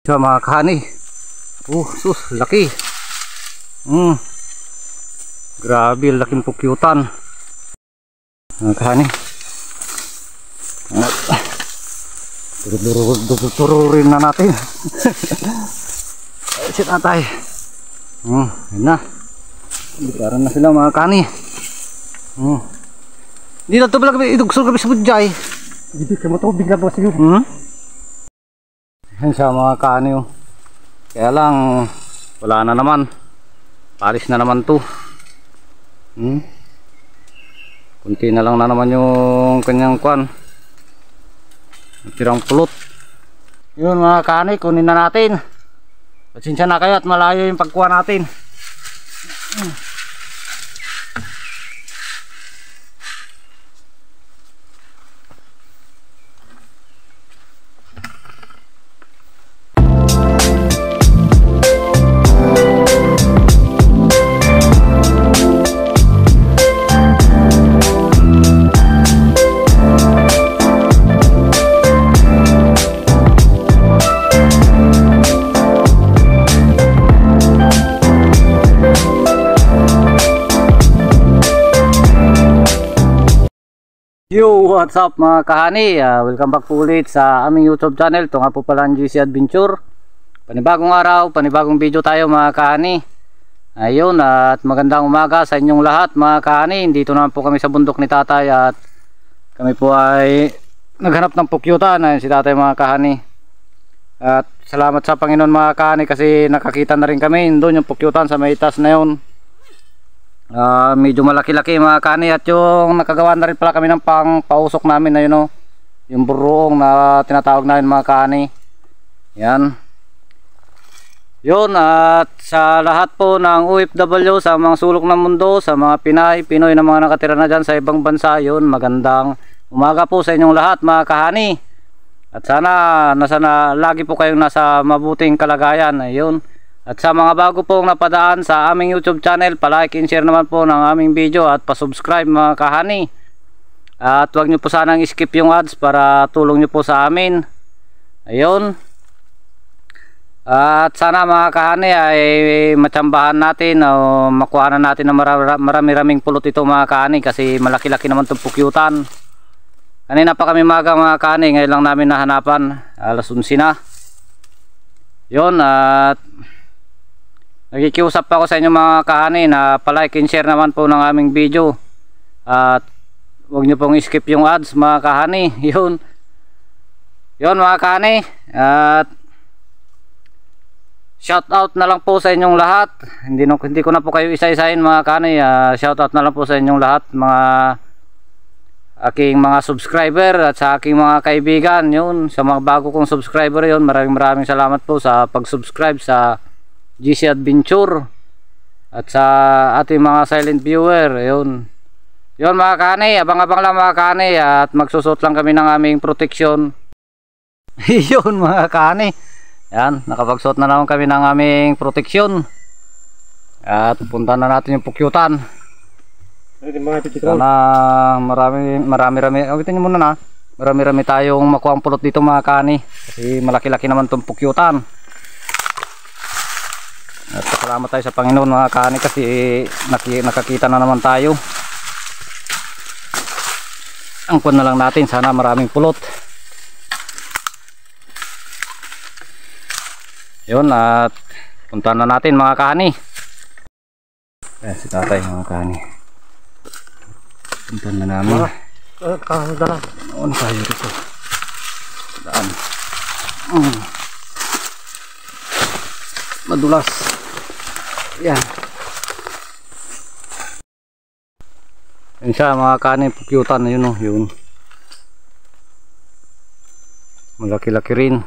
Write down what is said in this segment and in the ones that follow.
Sa mga kahani. Sus, laki. Grabe, laking pukyutan. Mga kahani. Tururin na natin. Sit atay. Yan na. Bikaran na sila mga kahani. Hindi na ito pala kami idugsol kami sa budjay. Hindi ka matubig na ba siguro? Yan siya mga kahani. Kaya lang wala na naman. Palis na naman to. Kunti na lang na naman yung kanyang kwan. Tirang pulot. Yun mga kahani, kunin na natin. Pasensya na kayo at malayo yung pagkuha natin. Yo, what's up mga kahani? Welcome back po ulit sa aming YouTube channel. Ito nga po pala ang GC Adventure. Panibagong araw, panibagong video tayo mga kahani. Ayun, at magandang umaga sa inyong lahat mga kahani. Dito naman po kami sa bundok ni tatay at kami po ay naghanap ng pukyutan. Ayun si tatay mga kahani. At salamat sa Panginoon mga kahani kasi nakakita na rin kami doon yung pukyutan sa may itas na yun. Medyo malaki-laki mga kahani at yung nakagawa na rin pala kami ng pausok namin na yun yung buruong na tinatawag namin mga kahani. Yan. Yun, at sa lahat po ng OFW sa mga sulok ng mundo, sa mga Pinoy na mga nakatira na dyan sa ibang bansa, yun, magandang umaga po sa inyong lahat mga kahani. At sana lagi po kayong nasa mabuting kalagayan. Ayun. At sa mga bago pong napadaan sa aming YouTube channel, palike and share naman po ng aming video at pasubscribe mga kahani. At huwag nyo po sanang skip yung ads para tulong nyo po sa amin. Ayun. At sana mga kahani ay matsambahan natin o makuha na natin na marami-raming pulot ito mga kahani kasi malaki-laki naman itong pukyutan. Kanina pa kami maga mga kahani, ngayon lang namin nahanapan, alas 11 na. Yun, at nakikiusap ako sa inyo mga kahani na palike and share naman po ng aming video. At huwag nyo pong skip yung ads mga kahani. Yun mga kahani. At shout out na lang po sa inyong lahat. Hindi ko na po kayo isa-isahin mga kahani. Shout out na lang po sa inyong lahat, mga aking mga subscriber at sa aking mga kaibigan. Yun, sa mga bago kong subscriber, yun, maraming salamat po sa pag-subscribe sa GC Adventure at sa ating mga silent viewer. Yun mga kahani, abang-abang lang mga kahani at magsusot lang kami ng aming protection. Yun mga kahani, yan, nakapagsuot na naman kami ng aming protection at pupunta na natin yung pukyutan. Sana marami awitin nyo muna na, marami tayong makuha ang pulot dito mga kahani kasi malaki-laki naman itong pukyutan. At salamat tayo sa Panginoon mga kahani kasi nakakita na naman tayo. Angkon na lang natin, sana maraming pulot. Yun, at puntahan na natin mga kahani. Ayan si tatay mga kahani. Puntahan na namin. Noon tayo dito. Daan. Madulas. Yan. Yan siya mga kahani, pukyutan na yun yun. Malaki-laki rin.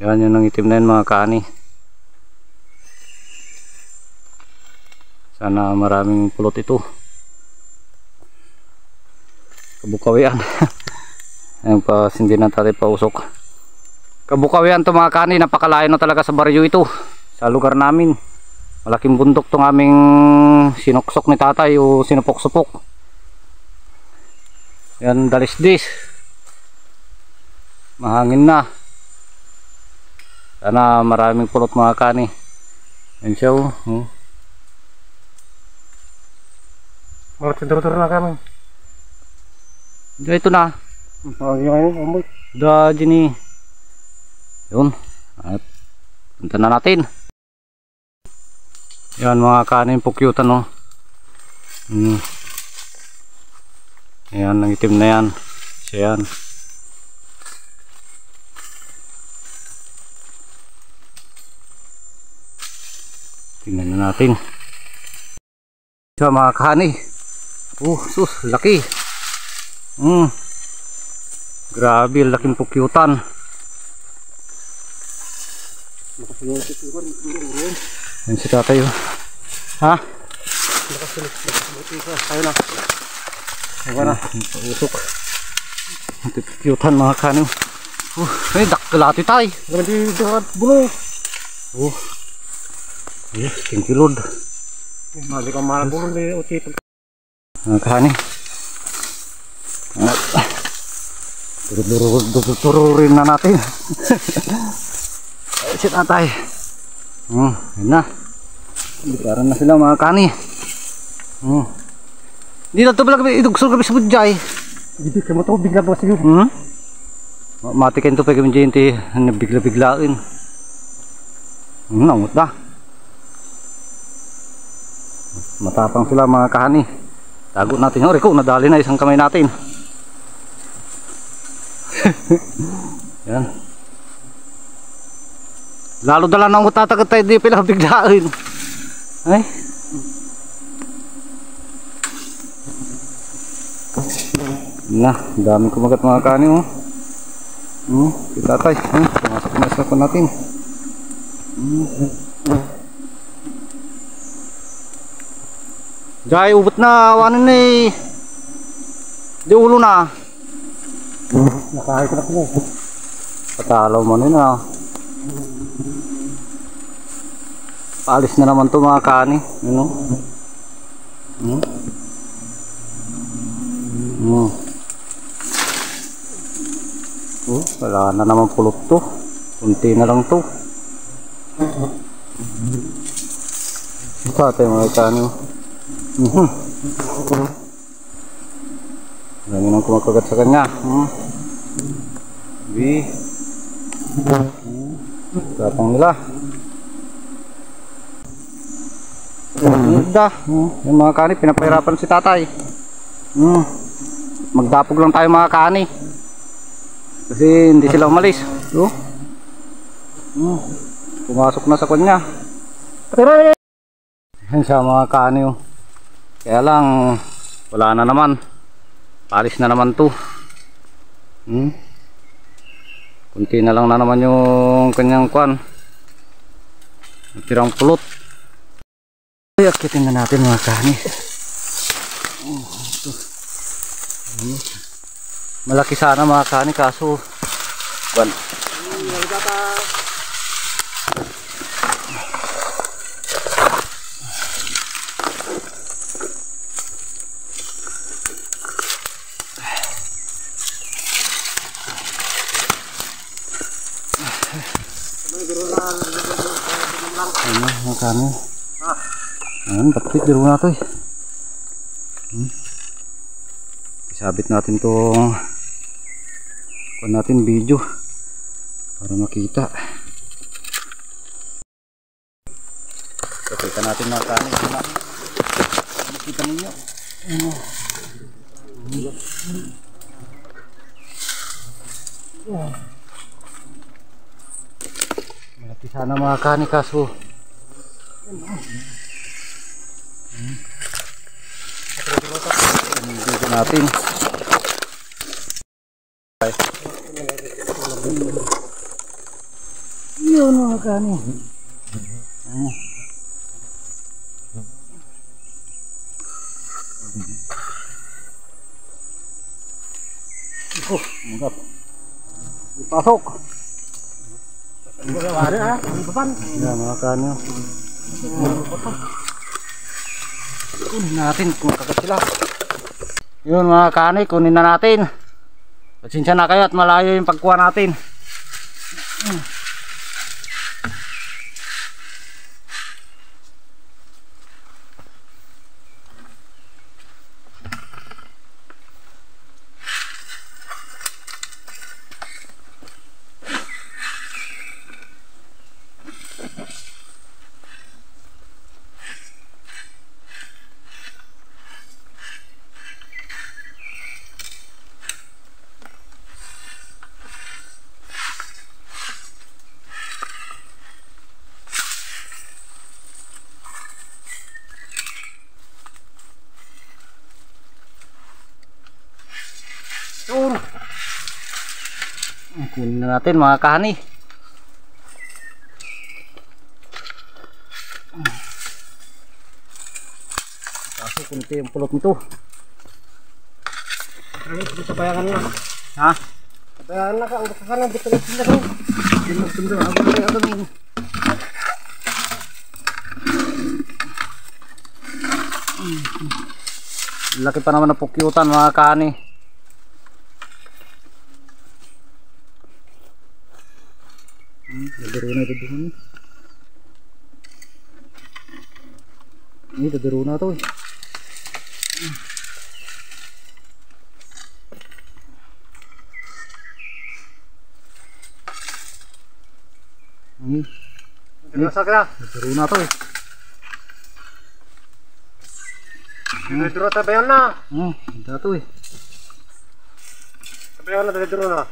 Yan yun ang itim na yun mga kahani. Sana maraming pulot ito. Kabukawian. Ayan pa, hindi na tayo pausok. Kabukawian to mga kahani, napakalayo na talaga sa baryo ito. Sa lugar namin. Malaking bundok tong aming sinuksok ni tatay o sinupok-supok. Yan, dalisdis. Mahangin na. Sana maraming pulot mga kani. Yan siya oh. Mga tindor-tindor na kami. Ito na. Yung ngayon, amoy. Dajini. Yun. At punta na natin. Yan mga kanin pukyutan no. Ayan ang itim na yan. Siya yan. Tingnan na natin. Ito mga kani. Sus, laki. Grabe, laking pukyutan. Yan si tatay oh. Ha? Tayo na. Ayan na. Pausok. Pukyutan mga kani. Ay, dakkalati tayo. Naman di dapat bulo. Yes, thank you Lord. Mali ka mahal bulo di uti. Mga kani. Tururin na natin. Ay, si tatay. Yan na. Bikaran na sila mga kani. Hindi na ito pala kami idugsol kami sa budjay. Hindi ka mo ito bigla ba siguro. Matikin ito pa kami dyan bigla-biglain. Namot na. Matapang sila mga kani. Tago natin. Riko, nadali na isang kamay natin. Yan. Lalo dala nang utatagat tayo di pila biglain. Ay. Nah, dami kumagat mga kani oh. Kita tay. Masuk na sa natin. Jay ubot na wanin ni. Di ulo na. Nakahit na ko. Patalaw mo na. Paalis na naman to mga kani, you know. Wala na naman pulot to. Kunti na lang to. Ito tayo mga kani. Dami nang kumakagat sa kanya. Tapang nila. Yung mga kani pinapahirapan si tatay. Magdapog lang tayo mga kani. Kasi hindi sila umalis. Pumasok na sa kanya. Yan siya mga kani. Kaya lang wala na naman. Palis na naman to. Kunti na lang na naman yung kanyang kwan. Tirang pulot. Akitin na natin mga kani. Malaki sana mga kani kaso kwan. Ano mga kani. Ayan, batik dito na ito eh. Isabit natin itong kuha natin video para makita. Pakita natin mga kani. Makita ninyo. Malaki sana mga kani kaso dito natin. Yun mga kani. Mangap. Ipasok. Yan mga kani. Kunin natin kung kagat sila. Yun mga kani, kunin na natin. Pasensya na kayo at malayo yung pagkuha natin. Yun. Kunin na natin mga kahani. Kaso kunti yung pulot nito. Ano, sabayan na. Ha? Sabayan na ka, ang baka ka na, dito na sila ko. Sundo, ako na yung laki pa naman ng pukyutan mga kahani. Dadaro na ito doon. Dadaro na ito eh. Nasa ka na. Dadaro na ito eh. Dito sabayan na. Ganda ito eh. Sabayan na, dito na.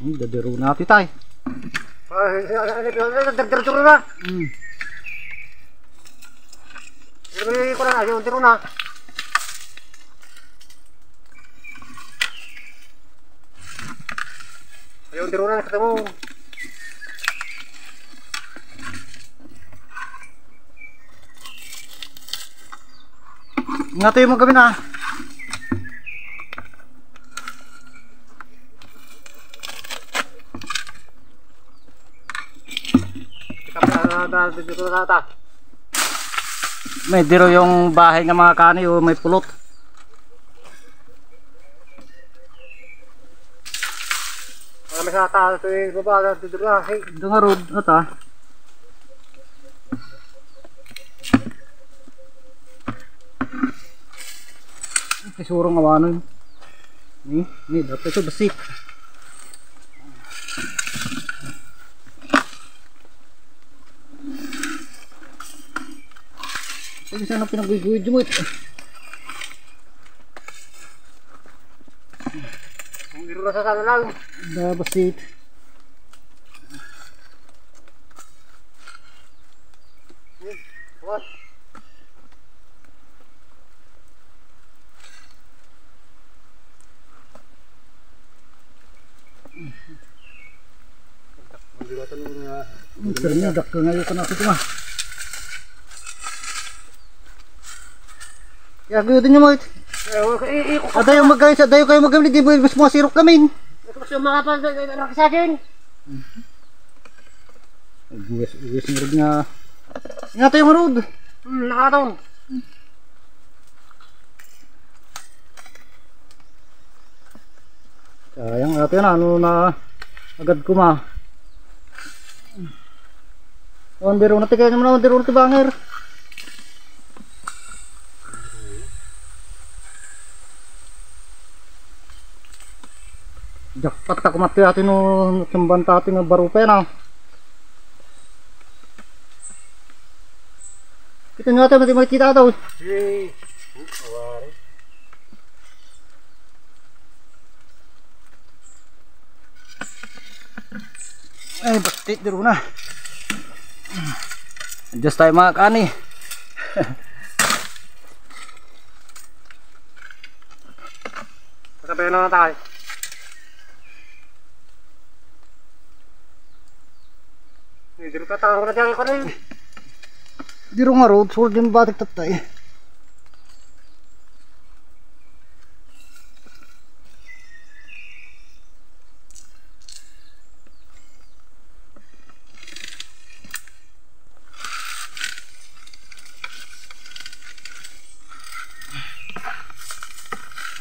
Dadaro na ito tayo. Dito na. Dito na, yung dito na. Yung dito na, nakita mo. Nga tayo mo kami na. Dito na ata. May diro yung bahay ng mga kani o may pulot. May sa ata, ito yung baba, dito na. Ito nga road, ata. Surong awanon. Ni dapat ito basit. Sige sana pinag-guide mo ito. Hindi rin sa sana lang. Basit. What? Ternyata dak ngayon ka na ito ma. Ya gawin niyo mo ito. Adayo magkawin sa dayo kayo magkawin di mo mas mga sirok kami. Kasi mga pa sa akin. Uwes ng road nga. Nga tayo yung road. Nakataon. Sayang ate na ano na agad ko ma. Ondero na tigay naman ondero na tibanger. Jackpot ta kumati atin no sembanta atin ng barupe na. Kita nga tayo makikita daw. Hey. Awari. Ay bastit diro na. Adjust tayo mga kani. Sabayan na tayo. Dito ka tangan ko na diyan ko na. Diro nga road, sold yung batik tatay.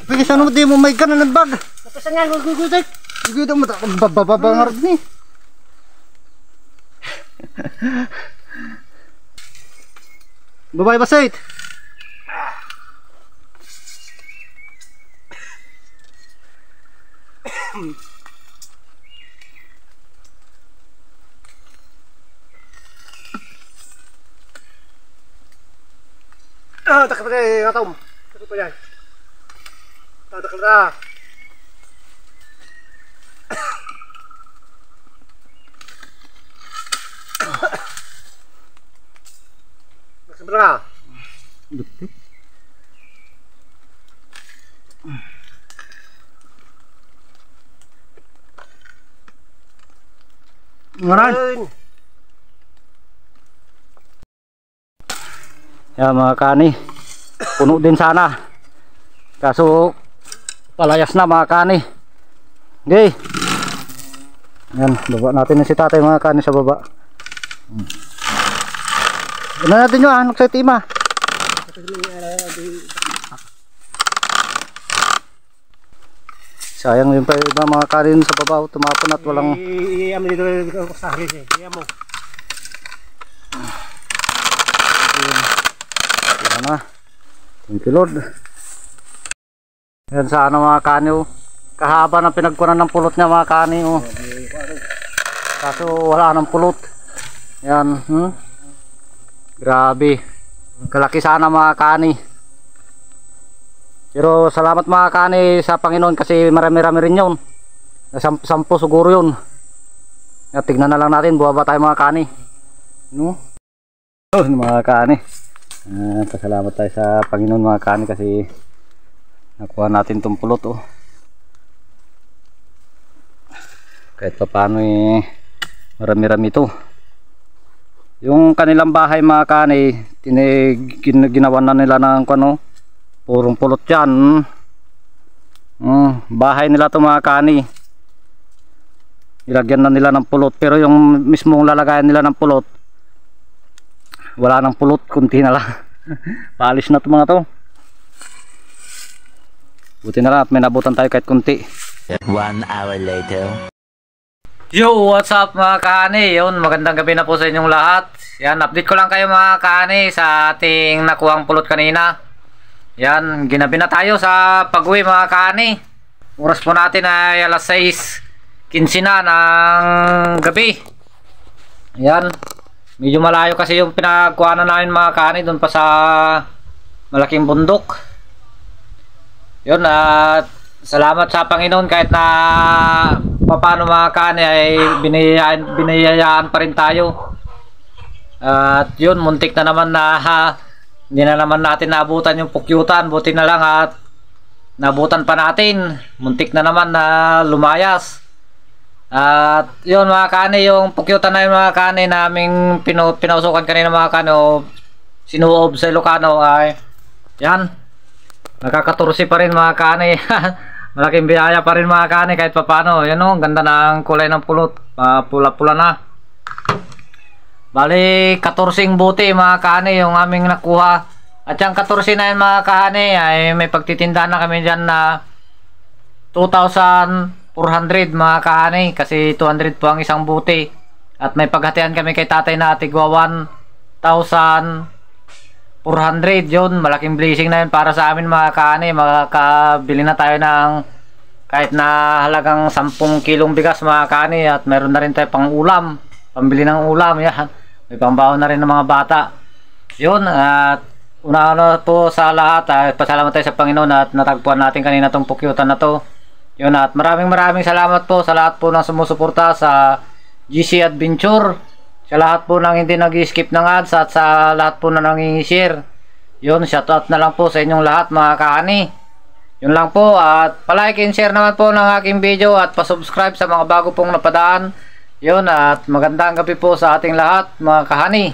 Pagkas ano di mo may ka na nagbag. Napasan nga, gugugudik. Gagawin mo takong bababa nga rin eh. Babae ba sait? Takot kayo, Atom. Takot pa yan. Takot na. Sabra. Ngaran. Yan mga kani. Puno din sana. Kaso palayas na mga kani. Okay. Yan, baba natin na si tatay mga kani sa baba. Ano natin yung anok sa itima? Sayang yung pa iba mga kanin sa baba, tumapon at walang... Iyam dito sa akin eh. Iyam mo. Yan na. Thank you Lord. Yan sana mga kani. Kahaba ng pinagkunan ng pulot niya mga kani. Kaso wala ng pulot. Yan. Grabe. Kalaki sana mga kani. Pero salamat mga kani sa Panginoon kasi marami-rami rin yun. 10 siguro yun. Tignan na lang natin, buwaba tayo mga kani. No? Mga kani. Pasalamat tayo sa Panginoon mga kani kasi nakuha natin itong pulot. Kahit pa paano marami-rami ito. Yung kanilang bahay mga kani, ginawa na nila ng purong pulot yan. Bahay nila ito mga kani. Nilagyan na nila ng pulot. Pero yung mismong lalagayan nila ng pulot, wala ng pulot, kunti na lang. Paalis na ito mga to. Buti na lang at may nabutan tayo kahit kunti. 1 hour later. Yo, what's up mga kani? Yun, magandang gabi na po sa inyong lahat. Yan, update ko lang kayo mga kani sa ating nakuhang pulot kanina. Yan, ginabi na tayo sa pag-uwi mga kani. Oras po natin ay alas 6:15 na ng gabi. Yan, medyo malayo kasi yung pinagkuhanan namin mga kani, doon pa sa malaking bundok. Yun, at salamat sa Panginoon kahit na paano mga kani ay binayayaan pa rin tayo. At yun, muntik na naman na hindi na naman natin naabutan yung pukyutan. Buti na lang at naabutan pa natin. Muntik na naman na lumayas. At yun mga kani, yung pukyutan na yun mga kani naming pinausukan kanina mga kani o sinuob sa Ilocano ay yan, nakakatursi pa rin mga kani. Malaking biyaya pa rin mga kani kahit papano. Yan o, ganda ng kulay ng pulot, pula-pula na. Bali 14 buti mga kani yung aming nakuha. At yung 14 na yun mga kani ay may pagtitindahan na kami dyan na 2,400 mga kani. Kasi 200 po ang isang buti. At may paghatian kami kay tatay na tigwa 1,400 yun. Malaking blessing na yun para sa amin mga kani. Makakabili na tayo ng kahit na halagang 10 kilong bigas mga kani. At meron na rin tayo pang ulam, pambili ng ulam yan. May pambaon na rin ng mga bata. Yun, at una po sa lahat ay pasalamat tayo sa Panginoon at natagpuan natin kanina tong pukyutan na to. Yun, at maraming salamat po sa lahat po ng sumusuporta sa GC Adventure, sa lahat po ng hindi nag-skip ng ads at sa lahat po na nangi-share. Yun, shoutout na lang po sa inyong lahat mga kahani. Yun lang po, at palike and share naman po ng aking video at pasubscribe sa mga bago pong napadaan. Yun, at magandang gabi po sa ating lahat mga kahani.